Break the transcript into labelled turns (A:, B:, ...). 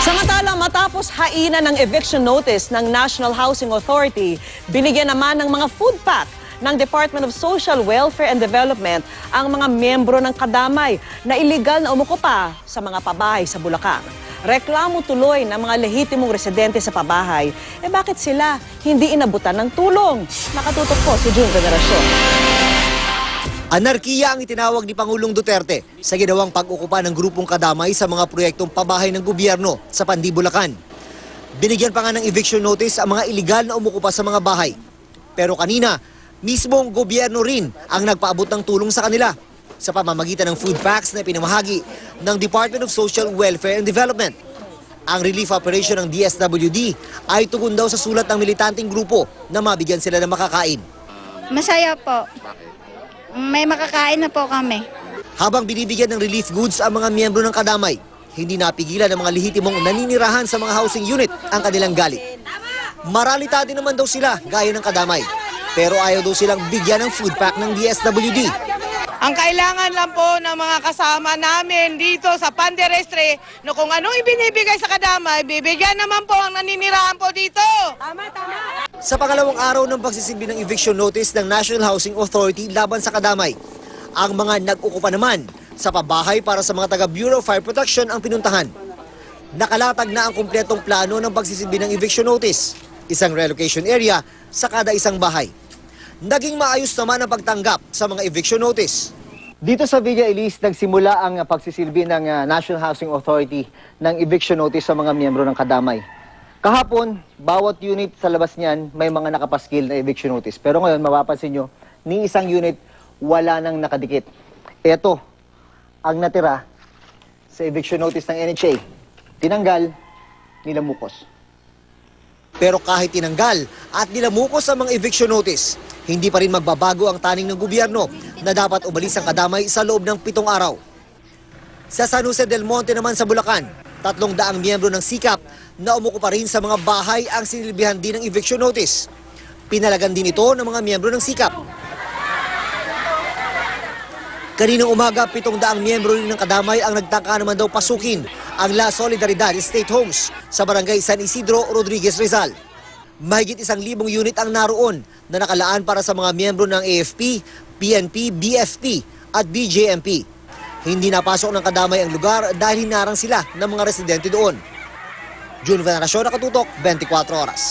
A: Samantala, matapos hainan ng eviction notice ng National Housing Authority, binigyan naman ng mga food pack ng Department of Social Welfare and Development ang mga miyembro ng kadamay na iligal na umukupa sa mga pabahay sa Bulacan. Reklamo tuloy ng mga lehitimong residente sa pabahay, bakit sila hindi inabutan ng tulong? Nakatutok po si June Veneracion.
B: Anarkiya ang itinawag ni Pangulong Duterte sa ginawang pag-ukupa ng grupong kadamay sa mga proyektong pabahay ng gobyerno sa Pandi, Bulacan. Binigyan pa nga ng eviction notice ang mga iligal na umukupa sa mga bahay. Pero kanina, mismong gobyerno rin ang nagpaabot ng tulong sa kanila sa pamamagitan ng food packs na pinamahagi ng Department of Social Welfare and Development. Ang relief operation ng DSWD ay tugon daw sa sulat ng militanteng grupo na mabigyan sila ng makakain.
C: Masaya po. May makakain na po kami.
B: Habang binibigyan ng relief goods ang mga miyembro ng kadamay, hindi napigilan ng mga lehitimong naninirahan sa mga housing unit ang kanilang galit. Maralita din naman daw sila gaya ng kadamay, pero ayaw daw silang bigyan ng food pack ng DSWD.
D: Ang kailangan lang po ng mga kasama namin dito sa Panderestre na kung anong ibinibigay sa kadamay, bibigyan naman po ang naninirahan po dito.
B: Sa pangalawang araw ng pagsisilbi ng eviction notice ng National Housing Authority laban sa kadamay, ang mga nag-ukupa naman sa pabahay para sa mga taga Bureau of Fire Protection ang pinuntahan. Nakalatag na ang kumpletong plano ng pagsisilbi ng eviction notice, isang relocation area sa kada isang bahay. Naging maayos naman ang pagtanggap sa mga eviction notice. Dito sa Villa Elise, nagsimula ang pagsisilbi ng National Housing Authority ng eviction notice sa mga miyembro ng kadamay. Kahapon, bawat unit sa labas niyan may mga nakapaskil na eviction notice. Pero ngayon, mapapansin nyo, ni isang unit, wala nang nakadikit. Ito, ang natira sa eviction notice ng NHA. Tinanggal, nilamukos. Pero kahit tinanggal at nilamukos ang mga eviction notice, hindi pa rin magbabago ang taning ng gobyerno na dapat umalis ang kadamay sa loob ng 7 araw. Sa San Jose del Monte naman sa Bulacan, 300 miyembro ng sikap na umukupa rin sa mga bahay ang sinilbihan din ng eviction notice. Pinalagan din ito ng mga miyembro ng sikap. Kaninang umaga, 700 miyembro rin ng kadamay ang nagtangka naman daw pasukin ang La Solidaridad State Homes sa barangay San Isidro, Rodriguez, Rizal. Mahigit 1,000 unit ang naroon na nakalaan para sa mga miyembro ng AFP, PNP, BFP at BJMP. Hindi napasok ng kadamay ang lugar dahil hinarang sila ng mga residente doon. June Veneracion, Nakatutok, 24 Oras.